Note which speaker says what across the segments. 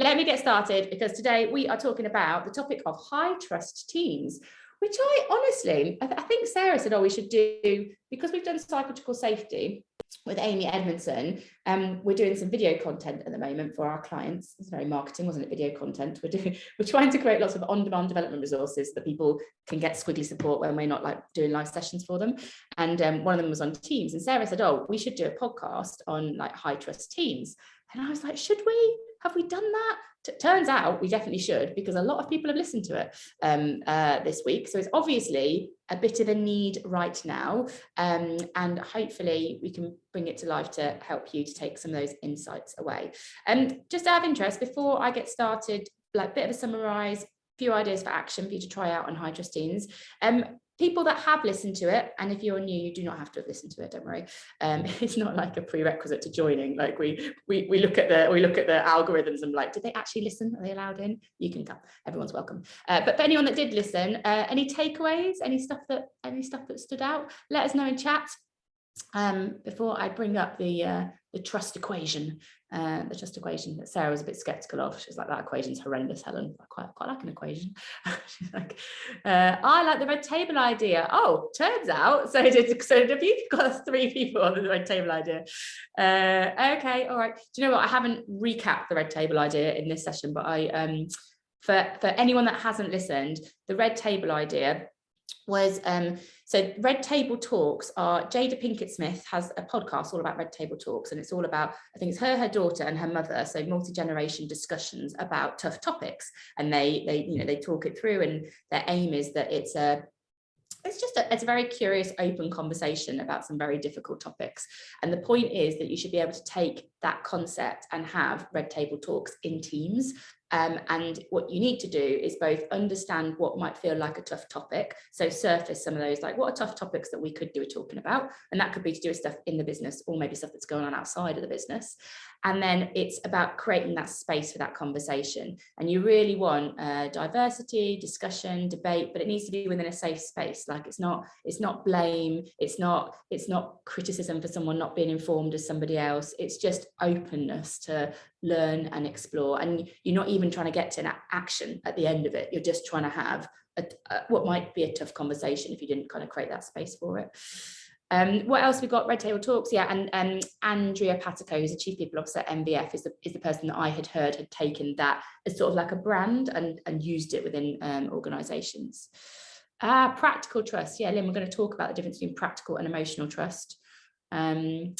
Speaker 1: let me get started, because today we are talking about the topic of high trust teams, which I think Sarah said, we should do, because we've done psychological safety with Amy Edmondson. We're doing some video content at the moment for our clients. It's very marketing, wasn't it? Video content. We're trying to create lots of on-demand development resources that people can get squiggly support when we're not like doing live sessions for them. And one of them was on teams. And Sarah said, we should do a podcast on like high trust teams. And I was like, should we? Have we done that? Turns out we definitely should, because a lot of people have listened to it this week. So it's obviously a bit of a need right now. And hopefully we can bring it to life to help you to take some of those insights away. And just out of interest, before I get started, like a bit of a summarize, few ideas for action for you to try out on high trust teams. People that have listened to it, and if you're new, you do not have to have listened to it, don't worry. It's not like a prerequisite to joining. Like we look at the algorithms and like, did they actually listen? Are they allowed in? You can come, everyone's welcome. But for anyone that did listen, any takeaways, any stuff that stood out, let us know in chat. Before I bring up the trust equation, that Sarah was a bit skeptical of. She's like, that equation's horrendous, Helen. I quite like an equation. She's like, I like the red table idea. Turns out, so did a few, got 3 people on the red table idea. Okay, all right. Do you know what? I haven't recapped the red table idea in this session, but I for anyone that hasn't listened, the red table idea was so Red Table Talks are, Jada Pinkett Smith has a podcast all about Red Table Talks, and it's all about, I think it's her daughter and her mother, so multi-generation discussions about tough topics, and they talk it through, and their aim is that it's a very curious, open conversation about some very difficult topics. And the point is that you should be able to take that concept and have Red Table Talks in teams. And what you need to do is both understand what might feel like a tough topic. So surface some of those, like what are tough topics that we could do talking about? And that could be to do with stuff in the business, or maybe stuff that's going on outside of the business. And then it's about creating that space for that conversation. And you really want diversity, discussion, debate, but it needs to be within a safe space. Like it's not blame, it's not criticism for someone not being informed as somebody else. It's just openness to learn and explore. And you're not even trying to get to an action at the end of it. You're just trying to have what might be a tough conversation if you didn't kind of create that space for it. What else we've got? Red Table Talks, yeah, and Andrea Patico, who's the Chief People Officer at MVF, is the person that I had heard had taken that as sort of like a brand and used it within organisations. Practical trust, yeah, Lynn, we're going to talk about the difference between practical and emotional trust. The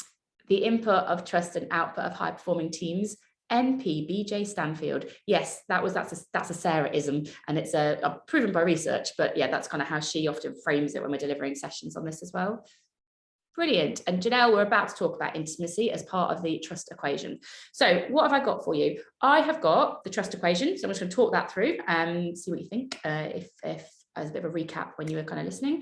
Speaker 1: input of trust and output of high-performing teams. NP BJ Stanfield, yes, that's a Sarah-ism, and it's proven by research, but yeah, that's kind of how she often frames it when we're delivering sessions on this as well. Brilliant. And Janelle, we're about to talk about intimacy as part of the trust equation. So what have I got for you? I have got the trust equation, so I'm just going to talk that through and see what you think, if as a bit of a recap when you were kind of listening.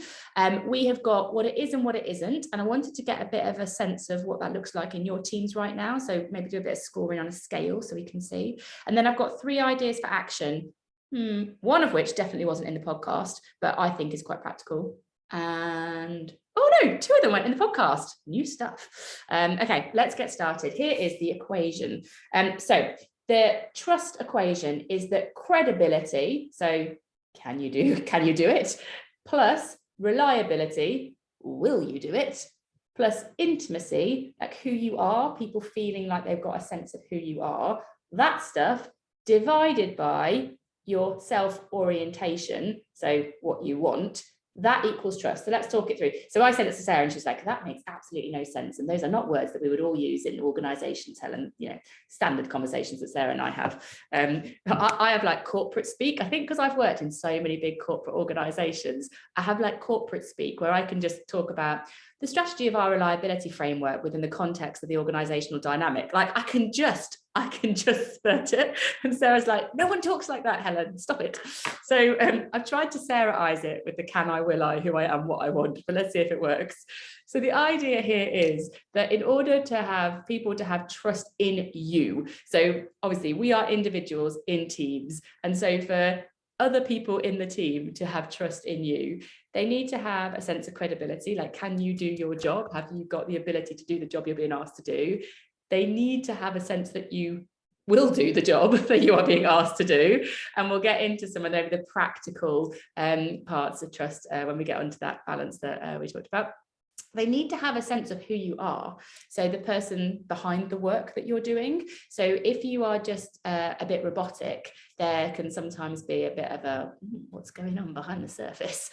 Speaker 1: We have got what it is and what it isn't, and I wanted to get a bit of a sense of what that looks like in your teams right now, so maybe do a bit of scoring on a scale so we can see. And then I've got 3 ideas for action, one of which definitely wasn't in the podcast, but I think is quite practical. And oh no, 2 of them went in the podcast. New stuff. Okay, let's get started. Here is the equation. So the trust equation is that credibility, so can you do it, plus reliability, will you do it, plus intimacy, like who you are, people feeling like they've got a sense of who you are, that stuff divided by your self-orientation, so what you want, that equals trust. So let's talk it through. So I said it to Sarah and she was like, that makes absolutely no sense. And those are not words that we would all use in organizations, Helen, standard conversations that Sarah and I have. I have like corporate speak, I think, because I've worked in so many big corporate organizations. I have like corporate speak where I can just talk about the strategy of our reliability framework within the context of the organizational dynamic. Like I can just spurt it. And Sarah's like, no one talks like that, Helen, stop it. So I've tried to Sarah-ize it with the can I, will I, who I am, what I want, but let's see if it works. So the idea here is that in order to have people to have trust in you, so obviously we are individuals in teams. And so for other people in the team to have trust in you, they need to have a sense of credibility. Like, can you do your job? Have you got the ability to do the job you're being asked to do? They need to have a sense that you will do the job that you are being asked to do. And we'll get into some of the practical parts of trust when we get onto that balance that we talked about. They need to have a sense of who you are. So the person behind the work that you're doing. So if you are just a bit robotic, there can sometimes be a bit of a, what's going on behind the surface?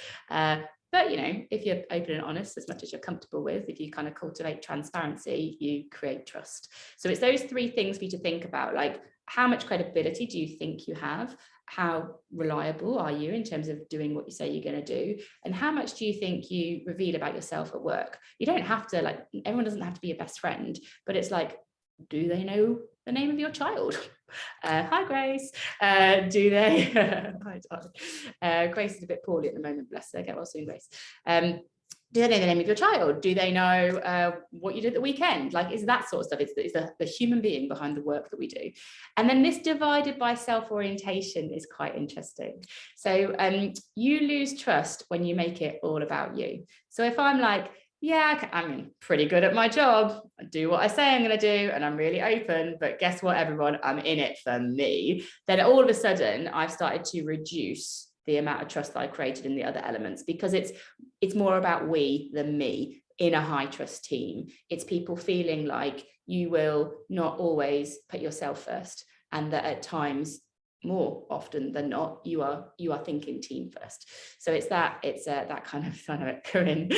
Speaker 1: But, you know, if you're open and honest, as much as you're comfortable with, if you kind of cultivate transparency, you create trust. So it's those three things for you to think about, like, how much credibility do you think you have? How reliable are you in terms of doing what you say you're going to do? And how much do you think you reveal about yourself at work? You don't have to, like, everyone doesn't have to be your best friend, but it's like, do they know the name of your child? Hi, Grace. Do they? Hi, darling. Grace is a bit poorly at the moment, bless her. Get well soon, Grace. Do they know the name of your child? Do they know what you did at the weekend? Like, is that sort of stuff. It's the human being behind the work that we do. And then this divided by self-orientation is quite interesting. So you lose trust when you make it all about you. So if I'm like, yeah, I'm pretty good at my job, I do what I say I'm going to do, and I'm really open, but guess what, everyone, I'm in it for me. Then all of a sudden, I've started to reduce the amount of trust that I created in the other elements, because it's more about we than me in a high trust team. It's people feeling like you will not always put yourself first, and that at times, more often than not, you are thinking team first. So it's that kind of dynamic. Corinne,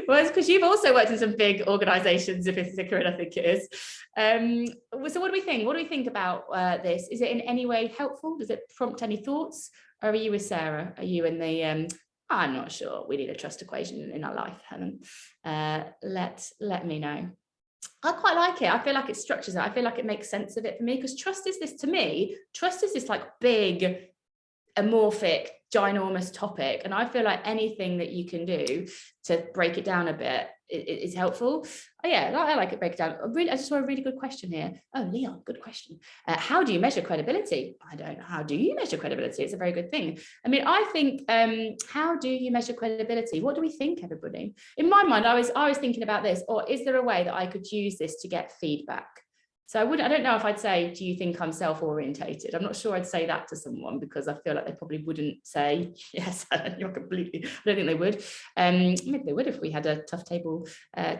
Speaker 1: well, it's because you've also worked in some big organizations, if it's Corinne, I think it is. So what do we think about this? Is it in any way helpful? Does it prompt any thoughts? Or are you with Sarah? Are you in the I'm not sure, we need a trust equation in our life, Helen? Let me know. I quite like it. I feel like it structures it. I feel like it makes sense of it for me, because trust is this like big, amorphic, ginormous topic. And I feel like anything that you can do to break it down a bit is helpful. Oh, yeah, I like it, break it down. I just saw a really good question here. Oh, Leon, good question. How do you measure credibility? I don't know. How do you measure credibility? It's a very good thing. I mean, I think, how do you measure credibility? What do we think, everybody? In my mind, I was thinking about this, or is there a way that I could use this to get feedback? So I don't know if I'd say, do you think I'm self-orientated? I'm not sure I'd say that to someone, because I feel like they probably wouldn't say, yes, you're completely, I don't think they would. Maybe they would if we had a tough table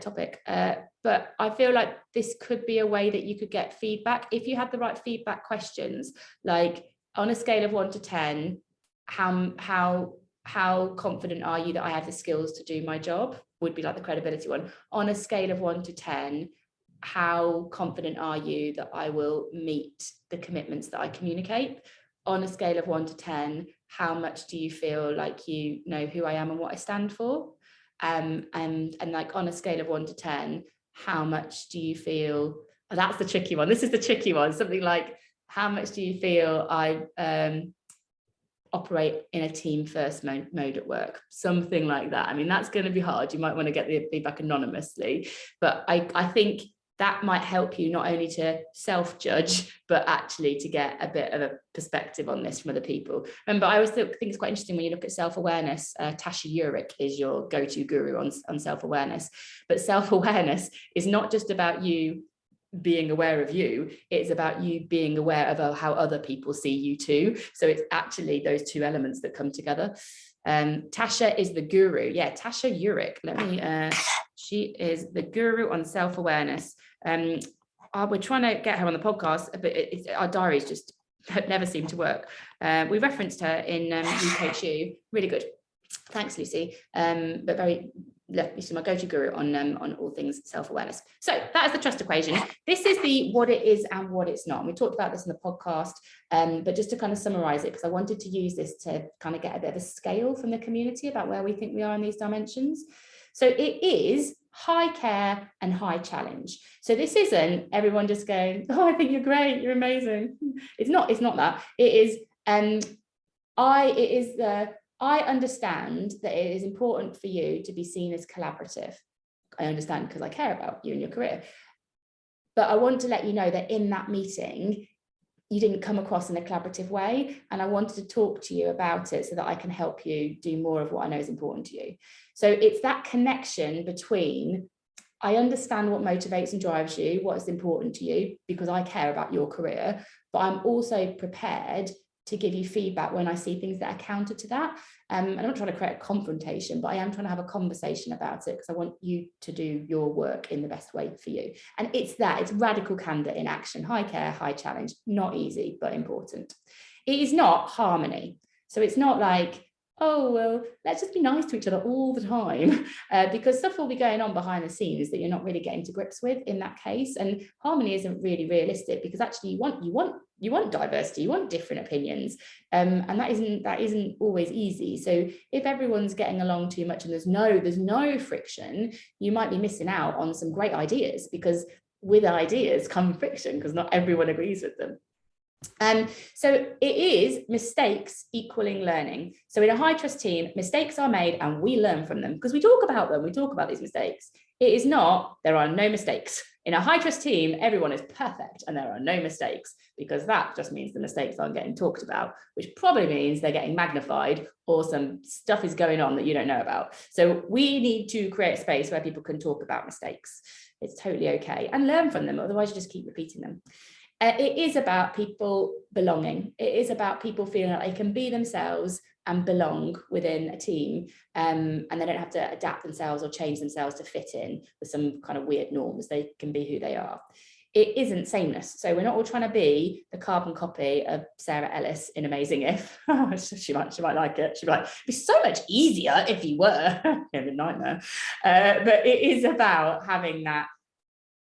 Speaker 1: topic. But I feel like this could be a way that you could get feedback if you had the right feedback questions, like on a scale of 1 to 10, how confident are you that I have the skills to do my job, would be like the credibility one. On a scale of 1 to 10, how confident are you that I will meet the commitments that I communicate? On a scale of 1 to 10, how much do you feel like you know who I am and what I stand for? And like on a scale of 1 to 10, how much do you feel, oh, that's the tricky one. This is the tricky one. Something like, how much do you feel I operate in a team first mode at work? Something like that. I mean, that's going to be hard. You might want to get the feedback anonymously, but I think that might help you not only to self-judge, but actually to get a bit of a perspective on this from other people. Remember, I always think it's quite interesting when you look at self-awareness. Tasha Eurich is your go-to guru on self-awareness. But self-awareness is not just about you being aware of you, it's about you being aware of how other people see you too. So it's actually those two elements that come together. Tasha is the guru. Yeah, Tasha Eurich. She is the guru on self-awareness. We're trying to get her on the podcast, but our diaries just never seem to work. We referenced her in UKU. Really good. Thanks, Lucy. But very, Lucy, my go-to guru on all things self-awareness. So that is the trust equation. This is the what it is and what it's not. And we talked about this in the podcast, but just to kind of summarize it, because I wanted to use this to kind of get a bit of a scale from the community about where we think we are in these dimensions. So it is high care and high challenge. So this isn't everyone just going, oh, I think you're great, you're amazing. It's not that. It is, I understand that it is important for you to be seen as collaborative. I understand because I care about you and your career. But I want to let you know that in that meeting, you didn't come across in a collaborative way. And I wanted to talk to you about it so that I can help you do more of what I know is important to you. So it's that connection between, I understand what motivates and drives you, what is important to you, because I care about your career, but I'm also prepared to give you feedback when I see things that are counter to that. I'm not trying to create a confrontation, but I am trying to have a conversation about it because I want you to do your work in the best way for you. And it's radical candor in action, high care, high challenge, not easy, but important. It is not harmony. So it's not like, oh, well, let's just be nice to each other all the time, because stuff will be going on behind the scenes that you're not really getting to grips with in that case. And harmony isn't really realistic, because actually you want diversity, you want different opinions, and that isn't always easy. So if everyone's getting along too much and there's no friction, you might be missing out on some great ideas, because with ideas come friction, because not everyone agrees with them. So it is mistakes equaling learning. So in a high trust team, mistakes are made and we learn from them, because we talk about them, we talk about these mistakes. It is not, there are no mistakes. In a high trust team, everyone is perfect and there are no mistakes, because that just means the mistakes aren't getting talked about, which probably means they're getting magnified or some stuff is going on that you don't know about. So we need to create a space where people can talk about mistakes. It's totally okay, and learn from them. Otherwise you just keep repeating them. It is about people belonging. It is about people feeling like they can be themselves and belong within a team, and they don't have to adapt themselves or change themselves to fit in with some kind of weird norms. They can be who they are. It isn't sameness. So we're not all trying to be the carbon copy of Sarah Ellis in Amazing If. she might like it. She'd be like, it'd be so much easier if you were. A nightmare. But it is about having that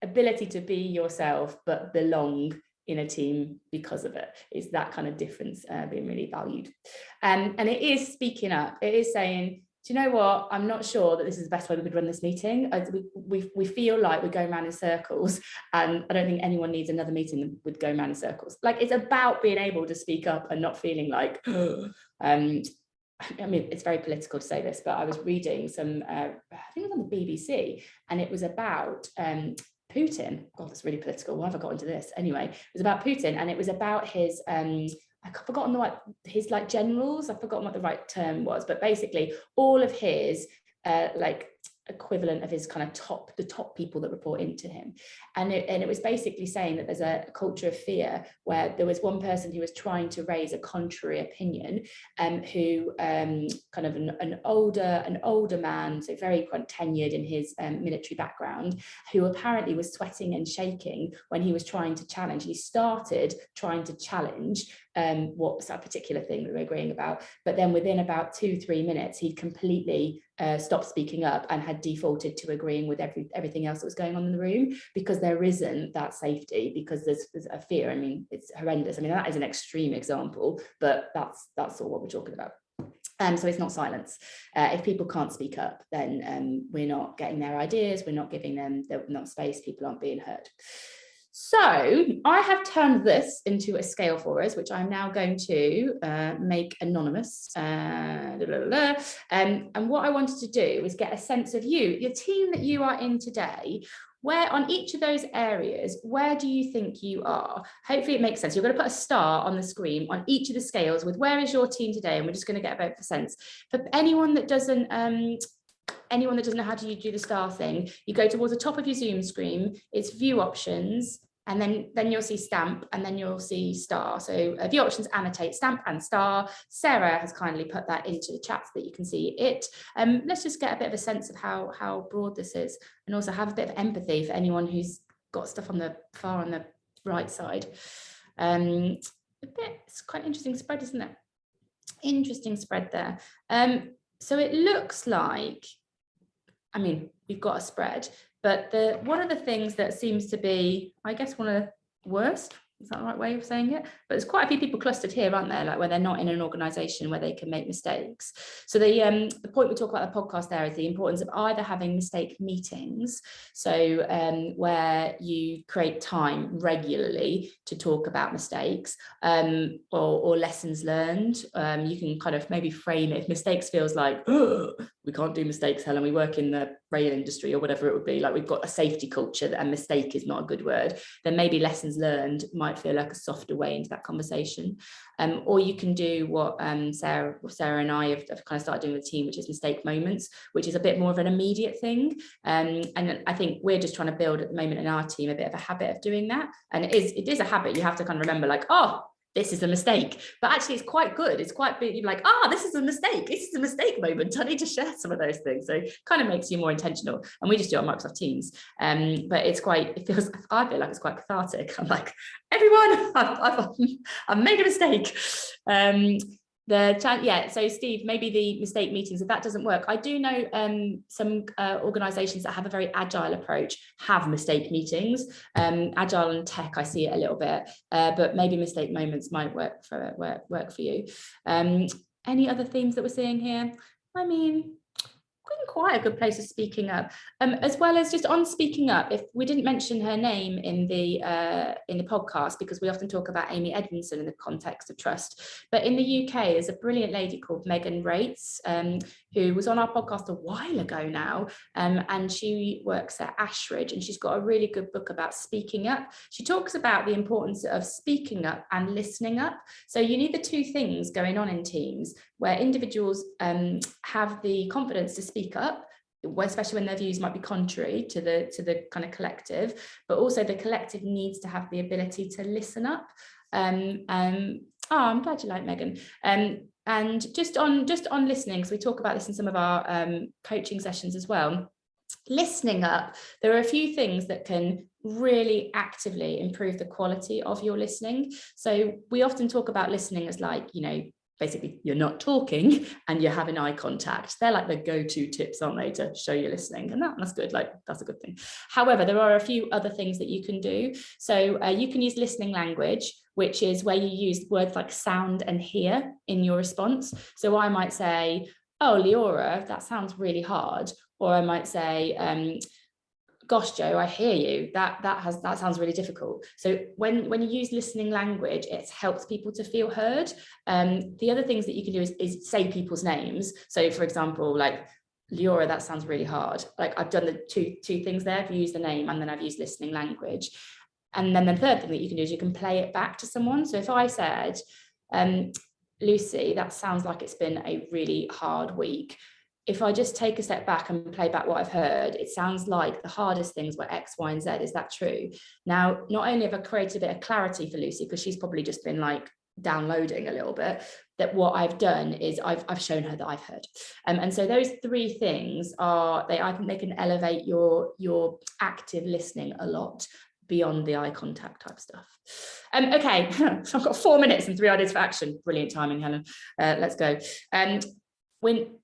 Speaker 1: ability to be yourself but belong in a team because of it. Is that kind of difference being really valued. And it is speaking up. It is saying, do you know what, I'm not sure that this is the best way we could run this meeting. We feel like we're going around in circles, and I don't think anyone needs another meeting with going around in circles. Like, it's about being able to speak up and not feeling like I mean, it's very political to say this, but I was reading some I think it was on the BBC, and it was about Putin. God, that's really political. Why have I got into this? Anyway, it was about Putin, and it was about his I've forgotten his like generals. I've forgotten what the right term was, but basically all of his like equivalent of his kind of the top people that report into him, and it was basically saying that there's a culture of fear where there was one person who was trying to raise a contrary opinion, who kind of an older man, so very kind of tenured in his military background, who apparently was sweating and shaking when he was trying to challenge. He started trying to challenge what was that particular thing that we're agreeing about, but then within about 2-3 minutes he'd completely stopped speaking up and had defaulted to agreeing with everything else that was going on in the room, because there isn't that safety, because there's a fear. I mean, it's horrendous. I mean, that is an extreme example, but that's all what we're talking about. So it's not silence. If people can't speak up, then we're not getting their ideas, we're not giving them not space, people aren't being heard. So I have turned this into a scale for us, which I'm now going to make anonymous. And what I wanted to do was get a sense of you, your team that you are in today. Where on each of those areas, where do you think you are? Hopefully it makes sense. You're going to put a star on the screen on each of the scales with where is your team today, and we're just going to get a bit of a sense. For anyone that doesn't know how to do the star thing, you go towards the top of your Zoom screen, it's view options, and then you'll see stamp, and then you'll see star. So view options, annotate, stamp and star. Sarah has kindly put that into the chat so that you can see it. Let's just get a bit of a sense of how broad this is, and also have a bit of empathy for anyone who's got stuff on the far on the right side. It's quite an interesting spread, isn't it? Interesting spread there. So it looks like, I mean, we've got a spread, but one of the things that seems to be, I guess, one of the worst, is that the right way of saying it? But there's quite a few people clustered here, aren't there? Like where they're not in an organisation where they can make mistakes. So the point we talk about the podcast there is the importance of either having mistake meetings, so where you create time regularly to talk about mistakes, or lessons learned. You can kind of maybe frame it. If mistakes feels like, oh, we can't do mistakes, Helen, we work in the rail industry or whatever it would be, like we've got a safety culture and mistake is not a good word, then maybe lessons learned might might feel like a softer way into that conversation. Or you can do what Sarah and I have kind of started doing with the team, which is mistake moments, which is a bit more of an immediate thing. And I think we're just trying to build at the moment in our team a bit of a habit of doing that. And it is a habit. You have to kind of remember, like, oh, this is a mistake, but actually it's quite good. It's quite big. You're like, this is a mistake. This is a mistake moment. I need to share some of those things. So it kind of makes you more intentional. And we just do it on Microsoft Teams. But I feel like it's quite cathartic. I'm like, everyone, I've made a mistake. So Steve, maybe the mistake meetings, if that doesn't work, I do know some organizations that have a very agile approach have mistake meetings. Agile and tech, I see it a little bit, but maybe mistake moments might work for you. Any other themes that we're seeing here? I mean, quite a good place of speaking up, as well as just on speaking up. If we didn't mention her name in the podcast, because we often talk about Amy Edmondson in the context of trust, but in the UK there's a brilliant lady called Megan Rates, who was on our podcast a while ago now, and she works at Ashridge, and she's got a really good book about speaking up. She talks about the importance of speaking up and listening up. So you need the two things going on in teams, where individuals have the confidence to speak up, especially when their views might be contrary to the kind of collective, but also the collective needs to have the ability to listen up. I'm glad you like Megan. And just on listening, because we talk about this in some of our coaching sessions as well. Listening up, there are a few things that can really actively improve the quality of your listening. So we often talk about listening as like, basically you're not talking and you're having eye contact. They're like the go-to tips, aren't they, to show you're listening? And that's good. Like, that's a good thing. However, there are a few other things that you can do. So you can use listening language, which is where you use words like sound and hear in your response. So I might say, oh, Leora, that sounds really hard. Or I might say, gosh, Joe, I hear you. That sounds really difficult. So when you use listening language, it helps people to feel heard. The other things that you can do is say people's names. So for example, like, Leora, that sounds really hard. Like, I've done the two things there. I've used the name and then I've used listening language. And then the third thing that you can do is you can play it back to someone. So if I said, Lucy, that sounds like it's been a really hard week. If I just take a step back and play back what I've heard, it sounds like the hardest things were X, Y, and Z. Is that true? Now, not only have I created a bit of clarity for Lucy, because she's probably just been like downloading a little bit, that what I've done is I've shown her that I've heard. And so those three things I think they can elevate your active listening a lot beyond the eye contact type stuff. Okay, so I've got 4 minutes and 3 ideas for action. Brilliant timing, Helen. Let's go.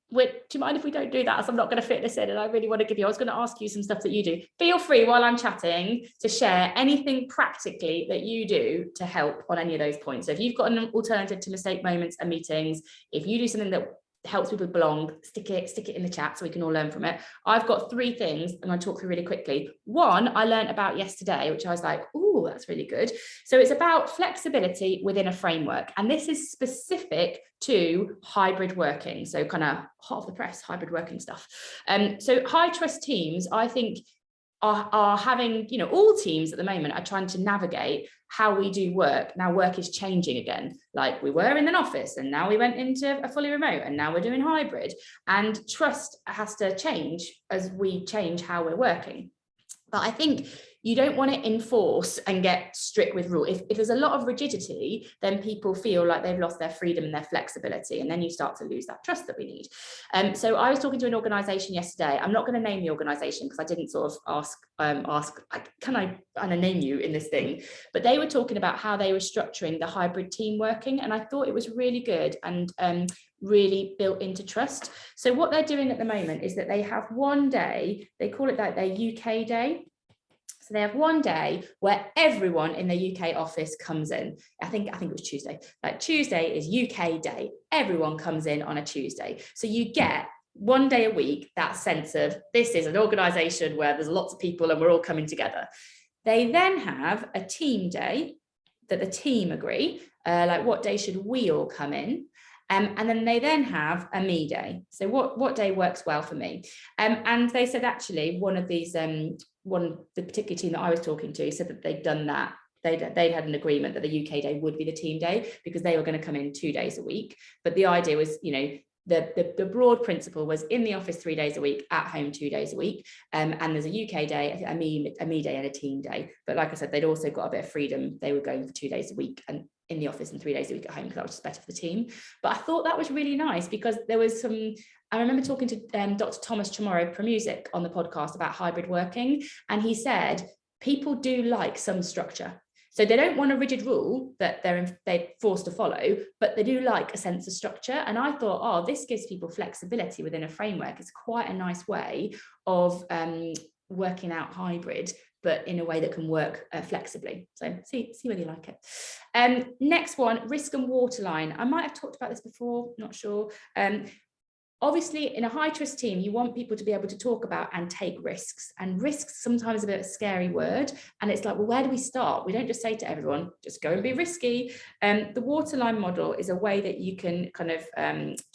Speaker 1: Do you mind if we don't do that, as I'm not going to fit this in, and I really want to give you, I was going to ask you some stuff that you do. Feel free while I'm chatting to share anything practically that you do to help on any of those points. So if you've got an alternative to mistake moments and meetings, if you do something that helps people belong, stick it in the chat so we can all learn from it. I've got 3 things I'm going to talk through really quickly. One I learned about yesterday, which I was like, oh, that's really good. So it's about flexibility within a framework, and this is specific to hybrid working, so kind of hot off the press hybrid working stuff. So high trust teams, I think, are having, all teams at the moment are trying to navigate how we do work. Now work is changing again. Like, we were in an office and now we went into a fully remote and now we're doing hybrid, and trust has to change as we change how we're working. But I think you don't want to enforce and get strict with rule. If there's a lot of rigidity, then people feel like they've lost their freedom and their flexibility, and then you start to lose that trust that we need. So I was talking to an organisation yesterday. I'm not going to name the organisation because I didn't sort of ask like, can I name you in this thing? But they were talking about how they were structuring the hybrid team working, and I thought it was really good and really built into trust. So what they're doing at the moment is that they have one day, they call it like their UK day. So they have one day where everyone in the UK office comes in. I think it was Tuesday. Like, Tuesday is UK day. Everyone comes in on a Tuesday. So you get one day a week that sense of, this is an organisation where there's lots of people and we're all coming together. They then have a team day that the team agree, like, what day should we all come in? And then they then have a me day. So what day works well for me? And they said, actually, the particular team that I was talking to said that they'd done that they'd had an agreement that the UK day would be the team day because they were going to come in 2 days a week. But the idea was, you know, the broad principle was in the office 3 days a week, at home 2 days a week. And there's a UK day, a me day and a team day. But like I said, they'd also got a bit of freedom. They were going for 2 days a week and in the office and 3 days a week at home because that was just better for the team. But I thought that was really nice because there was some, I remember talking to Dr. Thomas Chamorro Pramusic on the podcast about hybrid working. And he said, people do like some structure. So they don't want a rigid rule that they're forced to follow, but they do like a sense of structure. And I thought, oh, this gives people flexibility within a framework. It's quite a nice way of working out hybrid, but in a way that can work flexibly. So see whether you like it. Next one, risk and waterline. I might have talked about this before, not sure. Obviously, in a high trust team, you want people to be able to talk about and take risks. And risks sometimes a bit of a scary word. And it's like, well, where do we start? We don't just say to everyone, just go and be risky. The Waterline Model is a way that you can kind of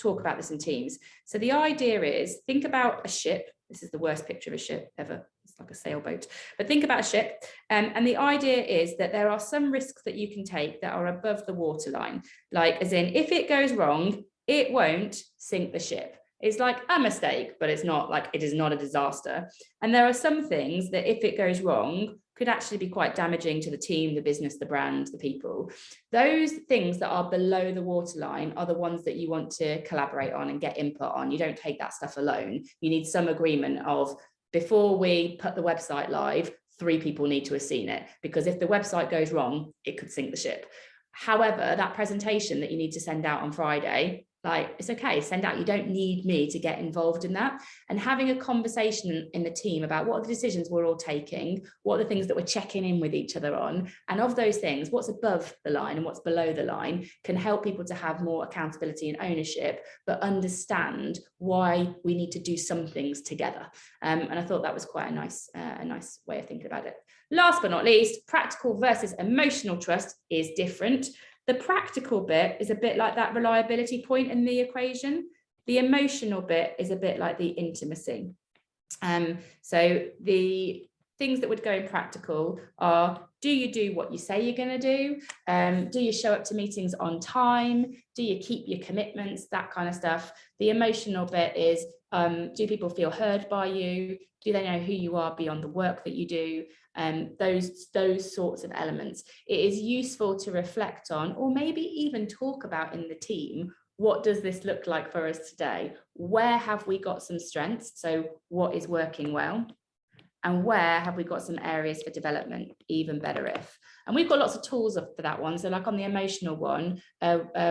Speaker 1: talk about this in teams. So the idea is, think about a ship. This is the worst picture of a ship ever. It's like a sailboat. But think about a ship. And the idea is that there are some risks that you can take that are above the waterline. Like, as in, if it goes wrong, it won't sink the ship. It's like a mistake, but it's not like, it is not a disaster. And there are some things that if it goes wrong could actually be quite damaging to the team, the business, the brand, the people. Those things that are below the waterline are the ones that you want to collaborate on and get input on. You don't take that stuff alone. You need some agreement of, before we put the website live, 3 people need to have seen it, because if the website goes wrong, it could sink the ship. However, that presentation that you need to send out on Friday, like, it's okay, send out. You don't need me to get involved in that. And having a conversation in the team about what are the decisions we're all taking, what are the things that we're checking in with each other on, and of those things, what's above the line and what's below the line, can help people to have more accountability and ownership, but understand why we need to do some things together. And I thought that was quite a nice way of thinking about it. Last but not least, practical versus emotional trust is different. The practical bit is a bit like that reliability point in the equation. The emotional bit is a bit like the intimacy. So the things that would go in practical are, do you do what you say you're going to do? Do you show up to meetings on time? Do you keep your commitments? That kind of stuff. The emotional bit is, do people feel heard by you? Do they know who you are beyond the work that you do? Those sorts of elements. It is useful to reflect on, or maybe even talk about in the team, what does this look like for us today? Where have we got some strengths? So what is working well? And where have we got some areas for development, even better if? And we've got lots of tools for that one. So like on the emotional one,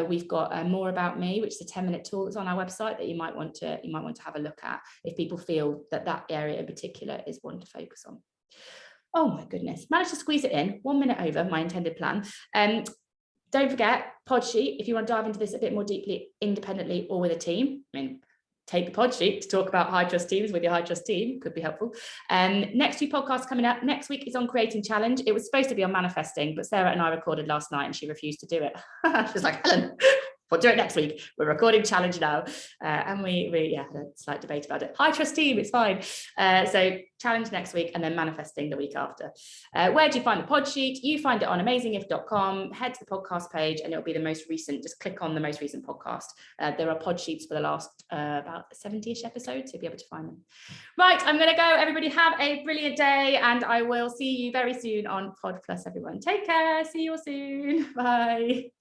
Speaker 1: we've got More About Me, which is a 10-minute tool that's on our website that you might want to have a look at if people feel that area in particular is one to focus on. Oh my goodness, managed to squeeze it in 1 minute over my intended plan. Don't forget Podsheet, if you want to dive into this a bit more deeply, independently or with a team. I mean, take the Podsheet to talk about high trust teams with your high trust team, could be helpful. Next 2 podcasts coming up. Next week is on creating challenge. It was supposed to be on manifesting, but Sarah and I recorded last night and she refused to do it. She's like, Helen, we'll do it next week. We're recording challenge now. And we had a slight debate about it. High trust team, it's fine. So challenge next week and then manifesting the week after. Where do you find the pod sheet? You find it on amazingif.com. Head to the podcast page and it'll be the most recent. Just click on the most recent podcast. There are pod sheets for the last about 70-ish episodes. So you'll be able to find them. Right, I'm going to go. Everybody have a brilliant day and I will see you very soon on Pod Plus, everyone. Take care. See you all soon. Bye.